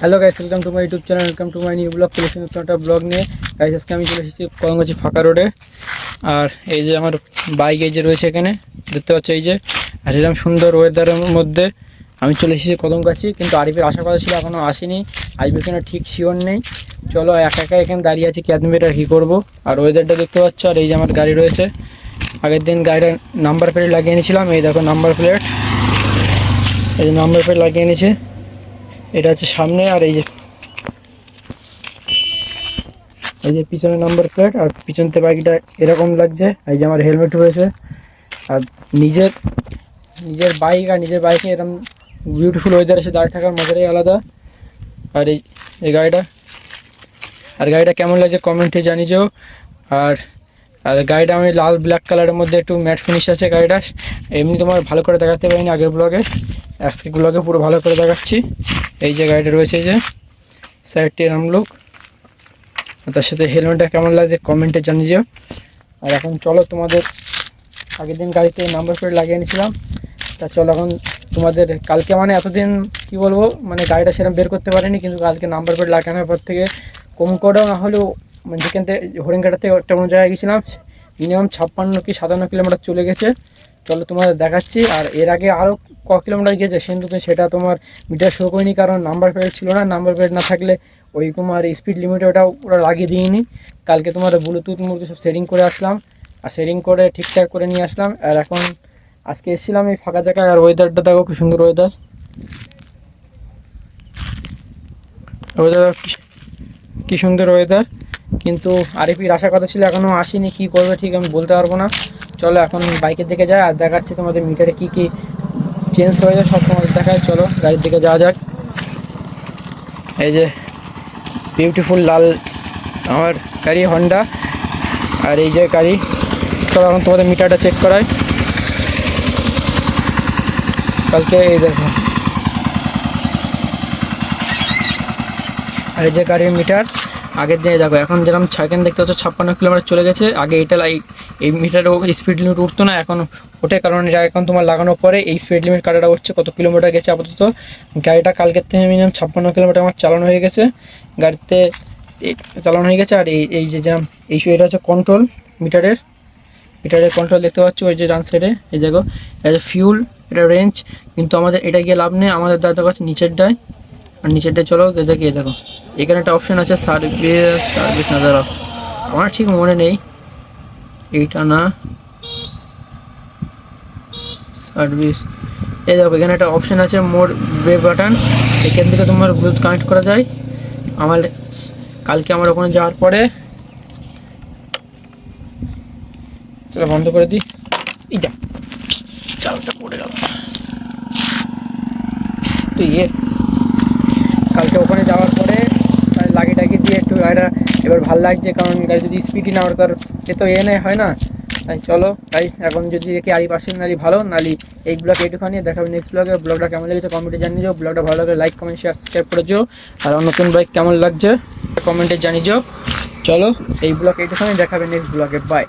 Hello guys, welcome to my YouTube channel, welcome to my new blog. চলে এসেছি নতুন একটা ব্লগ নিয়ে। গাইস আজকে আমি চলে এসেছি কলমগাছি ফাঁকা রোডে। আর এই যে আমার বাইক এই যে রয়েছে এখানে দেখতে পাচ্ছ এই যে। আর এরকম সুন্দর ওয়েদারের মধ্যে আমি চলে এসেছি কদমগাছি, কিন্তু আরিফের আসার কথা ছিল, এখনও আসেনি। আসবে কিনা ঠিক শিওর নেই। চলো একা একা এখানে দাঁড়িয়ে আছি ক্যাদমির, আর কী করবো। আর ওয়েদারটা দেখতে পাচ্ছ। আর এই যে আমার গাড়ি রয়েছে, আগের দিন গাড়িটার নাম্বার প্লেট লাগিয়ে এনেছিলাম। এই দেখো নাম্বার প্লেট, এই যে নাম্বার প্লেট লাগিয়ে এনেছে। এটা হচ্ছে সামনে, আর এই যে পিছনে নাম্বার প্লেট। আর পিছনতে বাইকটা এরকম লাগছে। এই যে আমার হেলমেট রয়েছে। আর নিজের বাইক আর নিজের বাইকে এরকম বিউটিফুল ওয়েদার এসে দাঁড়িয়ে থাকার মজাটাই আলাদা। আর এই গাড়িটা কেমন লাগছে কমেন্টে জানিও। আর আর গাড়িটা আমি লাল ব্ল্যাক কালারের মধ্যে একটু ম্যাট ফিনিশ আছে গাড়িটা। এমনি তোমার ভালো করে দেখাতে পারিনি আগের ব্লগে, আজকে ব্লগে পুরো ভালো করে দেখাচ্ছি। এই যে গাড়িটা রয়েছে, এই যে সাইডটি এরম লুক। তার সাথে হেলমেটটা কেমন লাগছে কমেন্টে জানিও। আর এখন চলো তোমাদের, আগের দিন গাড়িতে নাম্বার প্লেট লাগিয়ে নিয়েছিলাম। তা চলো এখন তোমাদের কালকে, মানে এতদিন কি বলবো, মানে গাড়িটা সেরকম বের করতে পারিনি, কিন্তু কালকে নাম্বার প্লেট লাগানোর পর থেকে কম করেও না হলেও, মানে যেখান থেকে হরিণঘাটা থেকে একটা অন্য জায়গায় গেছিলাম, মিনিমাম 56 কি 57 কিলোমিটার চলে গেছে। চলো তোমাদের দেখাচ্ছি। আর এর আগে আরও ক কিলোমিটার গেছে কিন্তু সেটা তোমার মিটার শো করিনি, কারণ নাম্বার প্লেট ছিল না। নাম্বার প্লেট না থাকলে ওই তোমার স্পিড লিমিটে ওরা লাগিয়ে দিইনি। কালকে তোমার ব্লুটুথ সব সেটিং করে আসলাম, আর সেটিং করে ঠিকঠাক করে নিয়ে আসলাম। আর এখন আজকে এসেছিলাম এই ফাঁকা জায়গায়। আর ওয়েদারটা দেখো কি সুন্দর ওয়েদার, কি সুন্দর ওয়েদার। কিন্তু আরিফির আসার কথা ছিল, এখনও আসেনি। কী করবে ঠিক আমি বলতে পারবো না। চলো এখন বাইকের দিকে যাই আর দেখাচ্ছি তোমাদের মিটারে কী কী চেঞ্জ হয়ে যায় সব তোমাদের দেখায়। চলো গাড়ির দিকে যাওয়া যাক। এই যে বিউটিফুল লাল আমার গাড়ি হন্ডা। আর এই যে গাড়ি, চলো এখন তোমাদের মিটারটা চেক করায়। কালকে এই দেখো, আর এই যে গাড়ির মিটার আগের দিনে দেখো, এখন যেরকম সেকেন্ড দেখতে হচ্ছে 56 কিলোমিটার চলে গেছে। আগে এটা এই মিটারে স্পিড লিমিট উঠতো না, এখন ওঠে, কারণ এটা এখন তোমার লাগানোর পরে এই স্পিড লিমিট কাটাটা হচ্ছে কত কিলোমিটার গেছে আপাতত। গাড়িটা কালকের থেকে মিনিমাম 56 কিলোমিটার আমার চালানো হয়ে গেছে, গাড়িতে চালানো হয়ে গেছে। আর এই যে যেরকম এটা হচ্ছে কন্ট্রোল, মিটারের কন্ট্রোল দেখতে পাচ্ছ ওই যে ডান সাইডে। এই দেখো এটা ফিউল, এটা রেঞ্জ। কিন্তু আমাদের এটা গিয়ে লাভ নেই, আমাদের দাদা কাছে নিচেরটায়। আর নিচেরটায় চলো দেখি, দেখো এখানে একটা অপশান আছে সার্ভিস না, দাঁড়াও আমার ঠিক মনে নেই, এইটা না সার্ভিস। এই দেখো এখানে একটা অপশান আছে মোর ওয়েব বাটন, এখান থেকে তোমার ব্লুটুথ কানেক্ট করা যায়। কালকে আমার ওখানে যাওয়ার পরে, চলো বন্ধ করে দিই। এই যা চালটা পড়ে গেল। তো কালকে ওখানে যাওয়ার পরে লাগিয়ে দিয়ে একটু গাড়িটা এবার ভালো লাগছে, কারণ গাড়ি যদি স্পিডই না ওর তার এ তো হয় না। তাই চলো গাইস, এখন যদি দেখি আরি পাশে নালি ভালো, নালি এই ব্লগ এইটুখানি দেখাবে নেক্সট ব্লগে। ব্লগটা কেমন লেগেছে কমেন্টে জানিয়ে। ব্লগটা ভালো লাগলে লাইক কমেন্ট শেয়ার সাবস্ক্রাইব করেছো। আর নতুন বাইক কেমন লাগছে কমেন্টে জানিয়ে। চলো এই ব্লগ এইটুখানি, দেখাবে নেক্সট ব্লগে। বাই।